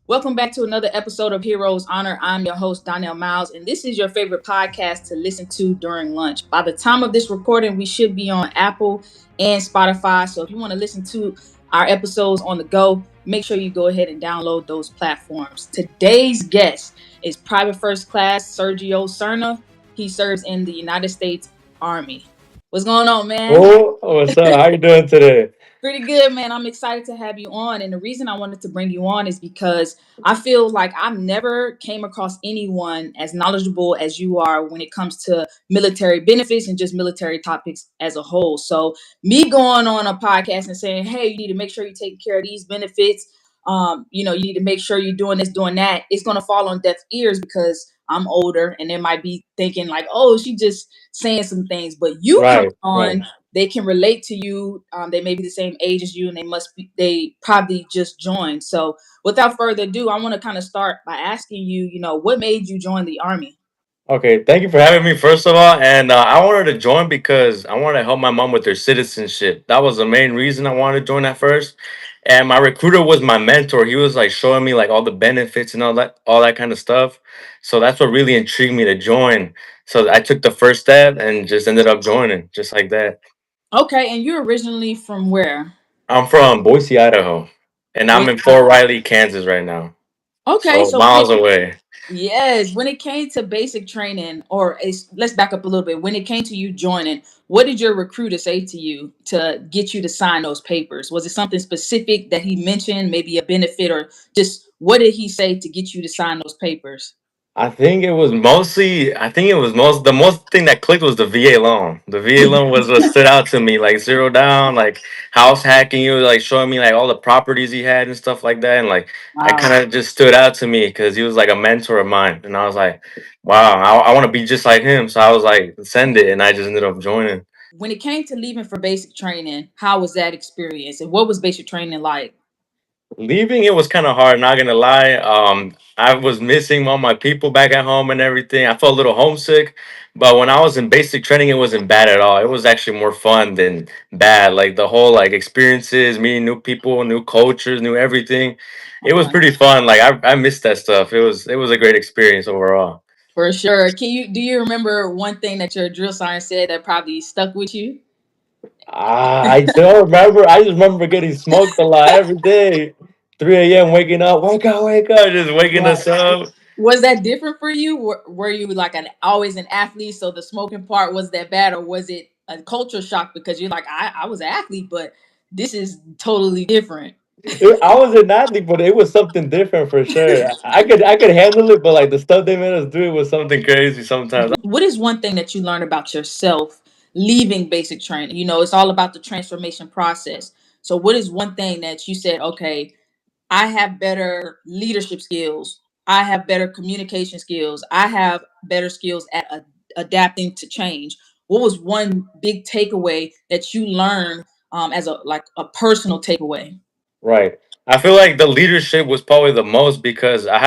Welcome back to another episode of Heroes Honor. I'm your host, Donnell Miles, and this is your favorite podcast to listen to during lunch. By the time of this recording, we should be on Apple and Spotify. So if you want to listen to our episodes on the go, make sure you go ahead and download those platforms. Today's guest is Private First Class Sergio Serna. He serves in the United States Army. What's going on, man? Oh, what's up? How you doing today? Pretty good, man. I'm excited to have you on. And the reason I wanted to bring you on is because I feel like I've never came across anyone as knowledgeable as you are when it comes to military benefits and just military topics as a whole. So me going on a podcast and saying, hey, you need to make sure you're taking care of these benefits. You need to make sure you're doing this, doing that. It's going to fall on deaf ears because I'm older and they might be thinking like, oh, she just saying some things. But you come Right, right. on, they can relate to you. They may be the same age as you, and they probably just joined. So, without further ado, I want to kind of start by asking you, what made you join the army? Okay, thank you for having me, first of all. And I wanted to join because I wanted to help my mom with her citizenship. That was the main reason I wanted to join at first. And my recruiter was my mentor. He was like showing me like all the benefits and all that kind of stuff. So that's what really intrigued me to join. So I took the first step and just ended up joining, just like that. Okay, and you're originally from where? I'm from Boise, Idaho, and I'm Boise. in Fort Riley, Kansas right now. Okay, So so when miles away. yes, when it came to basic training, let's back up a little bit. When it came to you joining, what did your recruiter say to you to get you to sign those papers? Was it something specific that he mentioned, maybe a benefit, or just what did he say to get you to sign those papers? The most thing that clicked was the VA loan. The VA loan was what stood out to me, like zero down, like house hacking. He was like showing me like all the properties he had and stuff like that, and like it Wow. kind of just stood out to me because he was like a mentor of mine, and I was like, wow, I want to be just like him. So I was like, send it, and I just ended up joining. When it came to leaving for basic training, how was that experience, and what was basic training like? Leaving it was kind of hard, not gonna lie. I was missing all my people back at home and everything. I felt a little homesick, but when I was in basic training, it wasn't bad at all. It was actually more fun than bad. Like the whole like experiences, meeting new people, new cultures, new everything. It was Okay. pretty fun. Like I missed that stuff. It was a great experience overall. For sure. Do you remember one thing that your drill sergeant said that probably stuck with you? I don't remember. I just remember getting smoked a lot every day. 3 a.m. waking up, wake up, just waking Right. us up. Was that different for you? Were you like an always an athlete, so the smoking part was that bad, or was it a culture shock because you're like, I was an athlete, but this is totally different. I was an athlete, but it was something different for sure. I could handle it, but like the stuff they made us do, it was something crazy sometimes. What is one thing that you learned about yourself leaving basic training? It's all about the transformation process. So, what is one thing that you said, okay, I have better leadership skills, I have better communication skills, I have better skills at adapting to change? What was one big takeaway that you learned as a personal takeaway? Right. I feel like the leadership was probably the most because I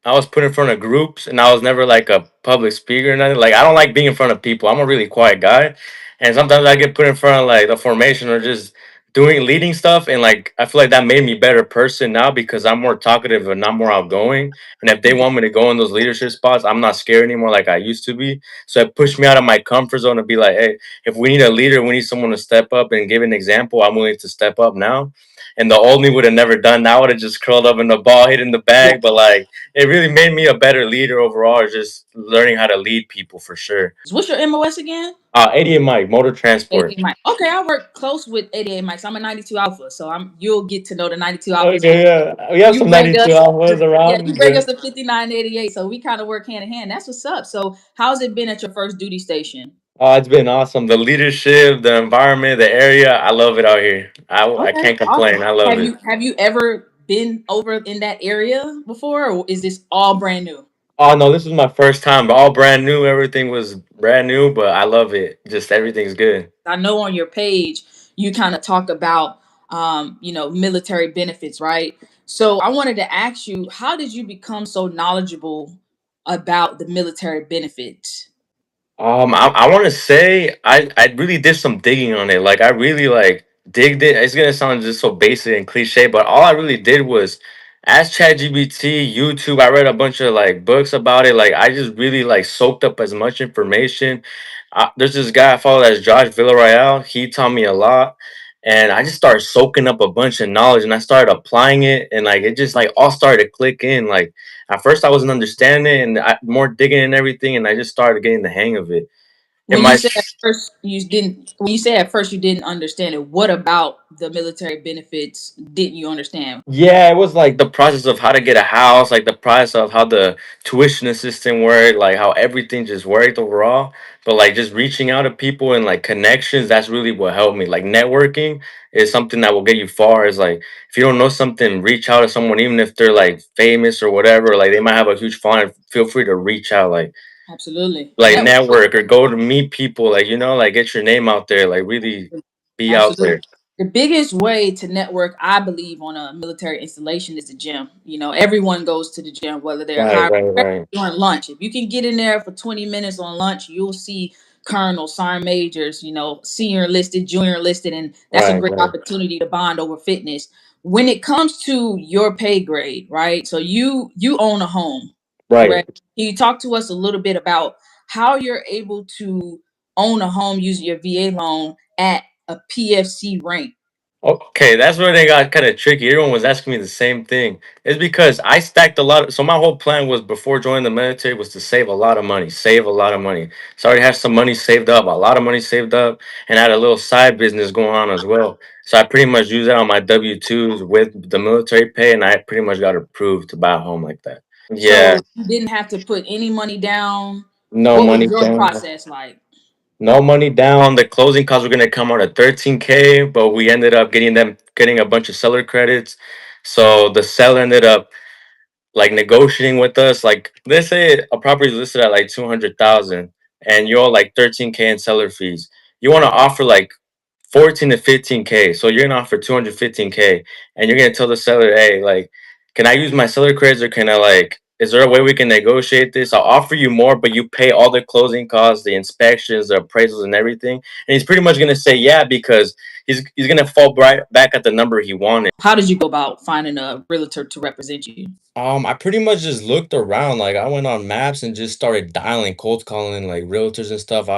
was put in front of groups and I was never like a public speaker or nothing. Like, I don't like being in front of people. I'm a really quiet guy. And sometimes I get put in front of like the formation or just leading stuff. And like, I feel like that made me a better person now because I'm more talkative and not more outgoing. And if they want me to go in those leadership spots, I'm not scared anymore like I used to be. So it pushed me out of my comfort zone to be like, hey, if we need a leader, we need someone to step up and give an example. I'm willing to step up now, and the old me would have never done that. I would have just curled up in the ball, hitting the Yeah. bag. But like, it really made me a better leader overall. Just learning how to lead people for sure. What's your MOS again? 88 Mike, motor transport. 88 Mike. Okay, I work close with 88 Mikes. I'm a 92 Alpha, so you'll get to know the 92 Alphas when Okay, yeah, we have you some bring 92 us. alphas Yeah, around, you bring us but to 5988. So we kind of work hand in hand. That's what's up. So how's it been at your first duty station? it's been awesome. The leadership, the environment, the area, I love it out here. I Okay, can't complain. awesome. I love Have it. you have you ever been over in that area before, or is this all brand new? Oh no, this was my first time. All brand new. Everything was brand new, but I love it. Just everything's good. I know on your page you kind of talk about military benefits, right? So I wanted to ask you, how did you become so knowledgeable about the military benefits? I want to say I really did some digging on it. Like I really like digged it. It's gonna sound just so basic and cliche, but all I really did was Ask ChatGPT, YouTube. I read a bunch of like books about it. Like I just really like soaked up as much information. There's this guy I follow that's Josh Villarreal. He taught me a lot, and I just started soaking up a bunch of knowledge, and I started applying it, and like it just like all started to click in. Like at first I wasn't understanding, and more digging and everything, and I just started getting the hang of it. And When you said at first you didn't, when you said at first you didn't understand it, what about the military benefits didn't you understand? Yeah, it was like the process of how to get a house, like the process of how the tuition system worked, like how everything just worked overall. But like just reaching out to people and like connections, that's really what helped me. Like networking is something that will get you far. Is like if you don't know something, reach out to someone, even if they're like famous or whatever. Like they might have a huge following. Feel free to reach out, Absolutely. like Network. network or go to meet people. Like like get your name out there. Like really be out Absolutely. there. The biggest way to network, I believe, on a military installation is the gym. You know, everyone goes to the gym, whether they're Right, hired right, right, during lunch. If you can get in there for 20 minutes on lunch, you'll see colonels, sergeant majors, you know, senior enlisted, junior enlisted, and that's a right, great right, opportunity to bond over fitness. When it comes to your pay grade, right? So you own a home, right. correct? Can you talk to us a little bit about how you're able to own a home using your VA loan at a PFC rank? Okay, that's where they got kind of tricky. Everyone was asking me the same thing. It's because I stacked a lot. So my whole plan was before joining the military was to save a lot of money, save a lot of money. So I already had some money saved up, a lot of money saved up, and I had a little side business going on as well. So I pretty much used that on my W-2s with the military pay, and I pretty much got approved to buy a home like that. So Yeah, you didn't have to put any money down. no What was money your down. process like? No money down. The closing costs were gonna come out at 13K, but we ended up getting a bunch of seller credits. So the seller ended up like negotiating with us. Like let's say a property is listed at like 200,000 and you're like 13K in seller fees. You want to offer like 14 to 15K. So you're gonna offer 215K and you're gonna tell the seller, hey, like, can I use my seller credits or can I like is there a way we can negotiate this? I'll offer you more, but you pay all the closing costs, the inspections, the appraisals, and everything. And he's pretty much gonna say yeah because he's gonna fall right back at the number he wanted. How did you go about finding a realtor to represent you? I pretty much just looked around. Like I went on maps and just started dialing, cold calling like realtors and stuff.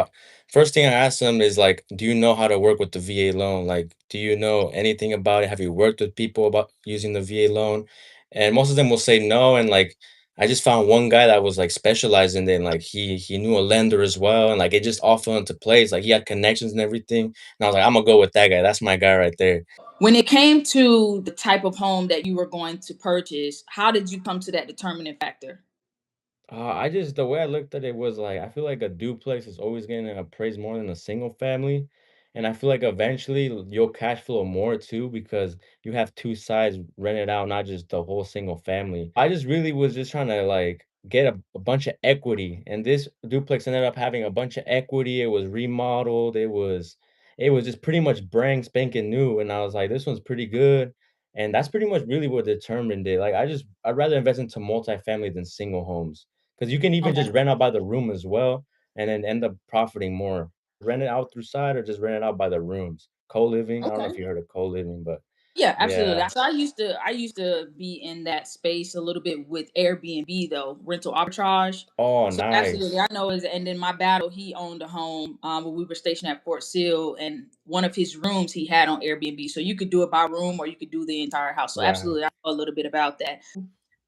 First thing I asked them is like, do you know how to work with the VA loan? Like, do you know anything about it? Have you worked with people about using the VA loan? And most of them will say no. And like I just found one guy that was like specialized in it. And like he knew a lender as well. And like it just all fell into place. Like he had connections and everything. And I was like, I'm gonna go with that guy. That's my guy right there. When it came to the type of home that you were going to purchase, how did you come to that determining factor? I just the way I looked at it was like I feel like a duplex is always getting appraised more than a single family, and I feel like eventually you'll cash flow more too because you have two sides rented out, not just the whole single family. I just really was just trying to like get a bunch of equity, and this duplex ended up having a bunch of equity. It was remodeled. It was just pretty much brand spanking new, and I was like, this one's pretty good. And that's pretty much really what determined it. Like I'd rather invest into multifamily than single homes. 'Cause you can even Okay. just rent out by the room as well, and then end up profiting more. Rent it out through side or just rent it out by the rooms. Co-living, I don't know if Okay. you heard of co-living, but Yeah, absolutely. yeah. So I used to be in that space a little bit with Airbnb though, rental arbitrage. Oh, So absolutely, nice. I know is and in my battle, he owned a home where we were stationed at Fort Sill, and one of his rooms he had on Airbnb. So you could do it by room or you could do the entire house. So Right. absolutely, I know a little bit about that.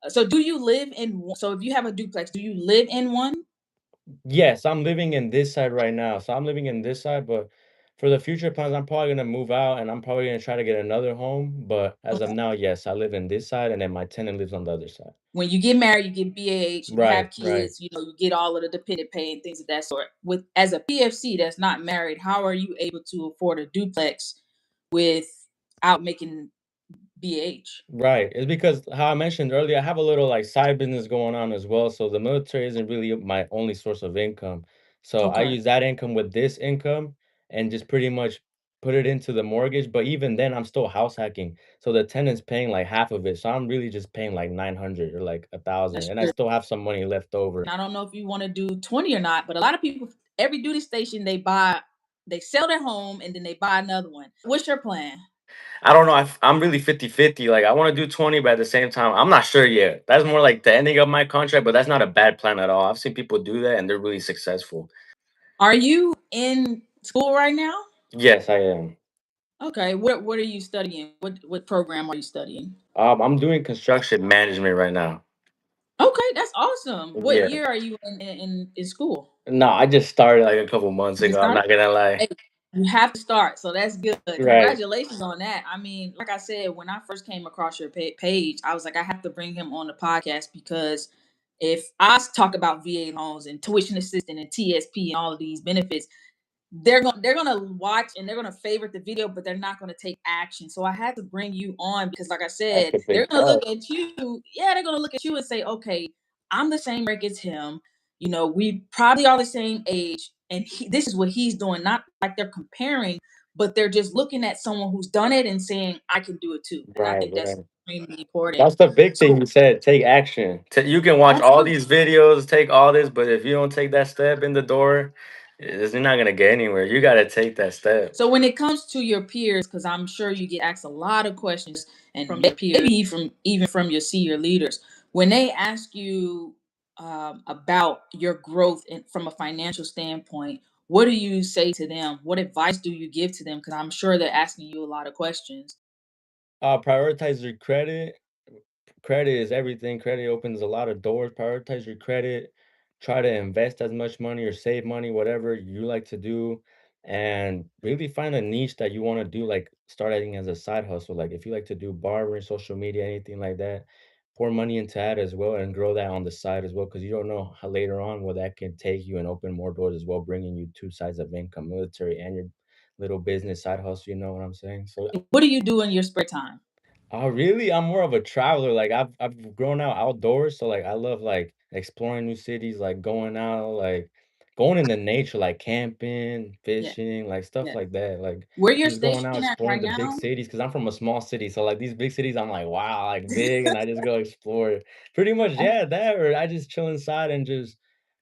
So do you live in? So if you have a duplex, do you live in one? Yes, I'm living in this side right now. So I'm living in this side, but for the future plans, I'm probably gonna move out and I'm probably gonna try to get another home. But as of Okay. now, yes, I live in this side and then my tenant lives on the other side. When you get married, you get BAH, you Right, have right. kids, you know, you get all of the dependent pay and things of that sort. With as a PFC that's not married, how are you able to afford a duplex without making BH? Right. It's because how I mentioned earlier, I have a little like side business going on as well. So the military isn't really my only source of income. So I Okay. use that income with this income and just pretty much put it into the mortgage. But even then, I'm still house hacking. So the tenant's paying like half of it. So I'm really just paying like 900 or like a thousand. That's And I true. still have some money left over. I don't know if you want to do 20 or not, but a lot of people, every duty station, they sell their home and then they buy another one. What's your plan? I don't know. I'm really 50-50. Like, I want to do 20, but at the same time, I'm not sure yet. That's more like the ending of my contract, but that's not a bad plan at all. I've seen people do that and they're really successful. Are you in school right now? Yes, I am. Okay, what are you studying? What program are you studying? I'm doing construction management right now. Okay, that's awesome. What Yeah. year are you in school? No, I just started like a couple months You just ago. I'm started? not gonna lie. Hey, you have to start, so that's good. Right. Congratulations on that. I mean, like I said, when I first came across your page, I was like, I have to bring him on the podcast because if I talk about VA loans and tuition assistance and TSP and all of these benefits, they're gonna watch and they're gonna favorite the video, but they're not gonna take action. So I had to bring you on because, like I That's said, a they're big gonna part. look at you. Yeah, they're gonna look at you and say, okay, I'm the same rank as him. We probably are the same age, and this is what he's doing. Not like they're comparing, but they're just looking at someone who's done it and saying, I can do it too. And I Right, think that's right. extremely important. That's the big thing So you said. Take action. You can watch all absolutely. these videos, take all this, but if you don't take that step in the door, you're not gonna get anywhere. You gotta take that step. So when it comes to your peers, because I'm sure you get asked a lot of questions, and from your peers, maybe even from your senior leaders, when they ask you about your growth from a financial standpoint, what do you say to them? What advice do you give to them? Because I'm sure they're asking you a lot of questions. Prioritize your credit. Credit is everything. Credit opens a lot of doors. Prioritize your credit. Try to invest as much money or save money, whatever you like to do, and really find a niche that you want to do. Like starting as a side hustle. Like if you like to do barbering, social media, anything like that, pour money into that as well and grow that on the side as well. Because you don't know how later on where that can take you and open more doors as well, bringing you two sides of income, military and your little business side hustle. You know what I'm saying? So What do you do in your spare time? oh, really? I'm more of a traveler. Like I've grown out outdoors, so like I love like exploring new cities, like going out, like going in the nature, like camping, Yeah, fishing, like stuff yeah. like that. Like Where you're just going out stationed at exploring right the big now? cities because I'm from a small city. So like these big cities, I'm like, wow, like big, and I just go explore. Pretty much, yeah, that or I just chill inside and just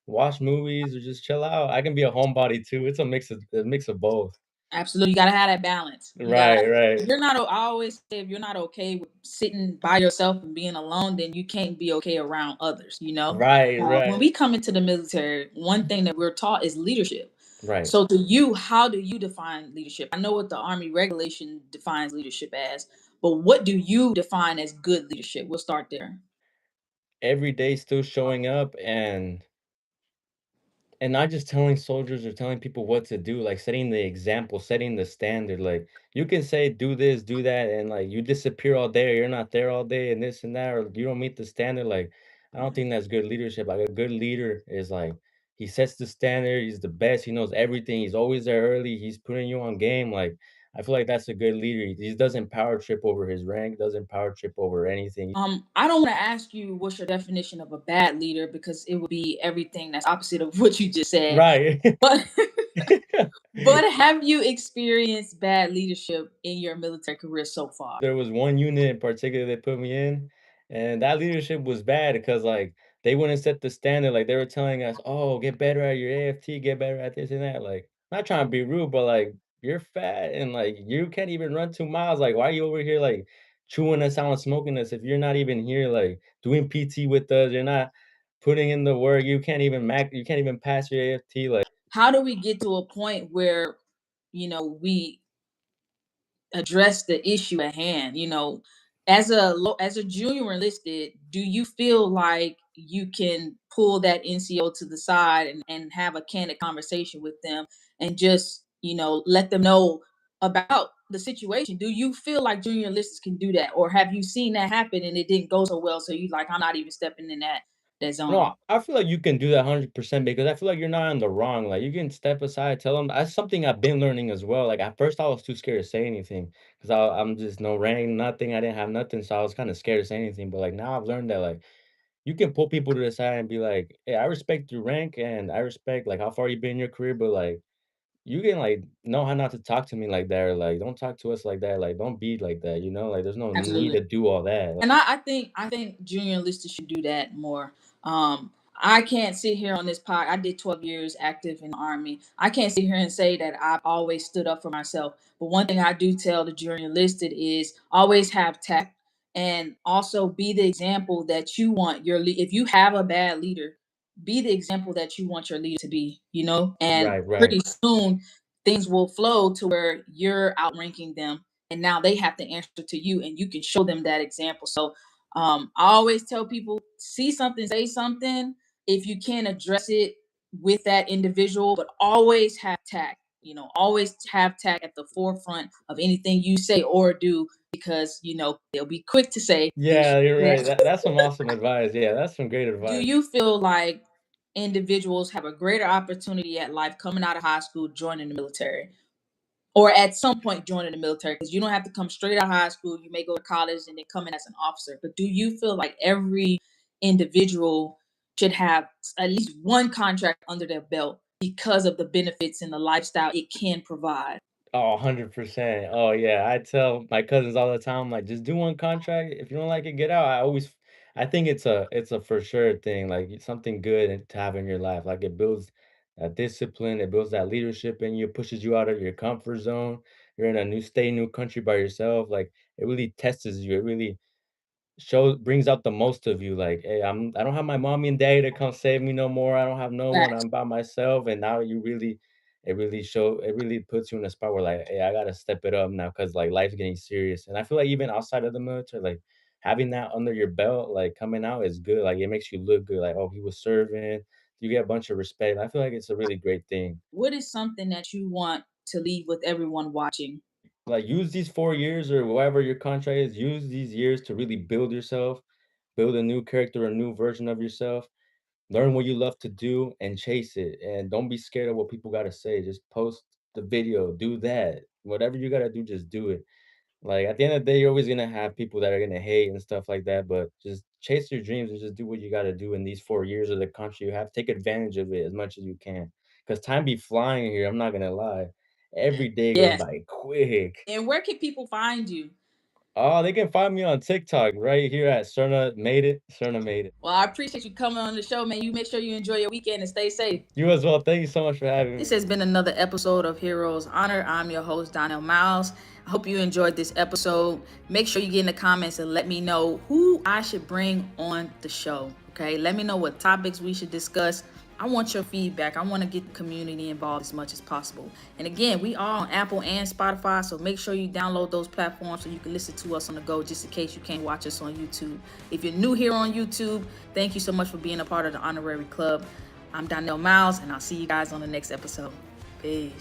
watch movies or just chill out. I can be a homebody too. It's a mix of both. Absolutely, you gotta have that balance. You gotta. Right, If right, you're not, I always say, if you're not okay with sitting by yourself and being alone, then you can't be okay around others. right, When right, we come into the military, one thing that we're taught is leadership. right. So, to you, how do you define leadership? I know what the Army regulation defines leadership as, but what do you define as good leadership? We'll start there. Every day still showing up and not just telling soldiers or telling people what to do, like setting the example, setting the standard. Like you can say do this, do that, and like you disappear all day, or you're not there all day, and this and that, or you don't meet the standard. Like I don't think that's good leadership. Like a good leader is like he sets the standard, he's the best, he knows everything, he's always there early, he's putting you on game. Like I feel like that's a good leader. He doesn't power trip over his rank, doesn't power trip over anything. I don't want to ask you what's your definition of a bad leader because it would be everything that's opposite of what you just said. Right. But but have you experienced bad leadership in your military career so far? There was one unit in particular they put me in, and that leadership was bad because, like, they wouldn't set the standard, like, they were telling us, "Oh, get better at your AFT, get better at this and that," like, not trying to be rude, but, like, you're fat and, like, you can't even run 2 miles, like, why are you over here, like, chewing us out and smoking us if you're not even here, like, doing PT with us, you're not putting in the work, you can't even pass your AFT, like How do we get to a point where we address the issue at hand? As a junior enlisted, do you feel like you can pull that NCO to the side and have a candid conversation with them and just let them know about the situation? Do you feel like junior enlisted can do that, or have you seen that happen and it didn't go so well, so you like, I'm not even stepping in that no, zone? I feel like you can do that 100% because I feel like you're not in the wrong. Like you can step aside, tell them. That's something I've been learning as well. Like at first, I was too scared to say anything because I'm just no rank, nothing. I didn't have nothing, so I was kind of scared to say anything. But like now, I've learned that like you can pull people to the side and be like, "Hey, I respect your rank and I respect like how far you've been in your career, but like you can like know how not to talk to me like that, or like don't talk to us like that. Like don't be like that. You know, like there's no need Absolutely. to do all that." And I think junior enlisted should do that more. I can't sit here on this pod. I did 12 years active in the Army. I can't sit here and say that I've always stood up for myself. But one thing I do tell the junior enlisted is always have tact, and also be the example that you want your if you have a bad leader, be the example that you want your leader to be, and Right, right. pretty soon things will flow to where you're outranking them, and now they have to answer to you, and you can show them that example. So I always tell people, see something, say something. If you can address it with that individual, but always have tact. Always have tact at the forefront of anything you say or do, because they'll be quick to say this. Yeah, you're right. This. That's some awesome advice. Yeah, that's some great Do advice. you feel like individuals have a greater opportunity at life coming out of high school, joining the military, or at some point joining the military? Because you don't have to come straight out of high school. You may go to college and then come in as an officer. But do you feel like every individual should have at least one contract under their belt because of the benefits and the lifestyle it can provide? Oh, 100%. Oh, yeah. I tell my cousins all the time, like, just do one contract. If you don't like it, get out. I think it's a for sure thing. Like, it's something good to have in your life. Like, it builds that discipline, it builds that leadership in you, pushes you out of your comfort zone. You're in a new state, new country by yourself. Like, it really tests you. It really brings out the most of you, like, "Hey, I don't have my mommy and daddy to come save me no more, I don't have no one, Facts. I'm by myself," and now it really puts you in a spot where, like, "Hey, I gotta step it up now because like, life's getting serious," and I feel like even outside of the military, like, having that under your belt, like, coming out is good, like, it makes you look good, like, "Oh, he was serving," you get a bunch of respect, I feel like it's a really great thing. What is something that you want to leave with everyone watching? Like, use these 4 years or whatever your contract is, use these years to really build yourself, build a new character, a new version of yourself. Learn what you love to do and chase it. And don't be scared of what people got to say. Just post the video, do that. Whatever you got to do, just do it. Like at the end of the day, you're always going to have people that are going to hate and stuff like that. But just chase your dreams and just do what you got to do in these 4 years of the country you have. Take advantage of it as much as you can. Because time be flying here. I'm not going to lie. Every day goes Yes. by quick. And where can people find you? Oh, they can find me on TikTok right here at Serna Made It. Serna Made It. Well, I appreciate you coming on the show, man. You make sure you enjoy your weekend and stay safe. You as well. Thank you so much for having This me. has been another episode of Heroes Honor. I'm your host, Donnell Miles. I hope you enjoyed this episode. Make sure you get in the comments and let me know who I should bring on the show. Okay, let me know what topics we should discuss. I want your feedback. I want to get the community involved as much as possible. And again, we are on Apple and Spotify, so make sure you download those platforms so you can listen to us on the go, just in case you can't watch us on YouTube. If you're new here on YouTube, thank you so much for being a part of the Honorary Club. I'm Donnell Miles, and I'll see you guys on the next episode. Peace.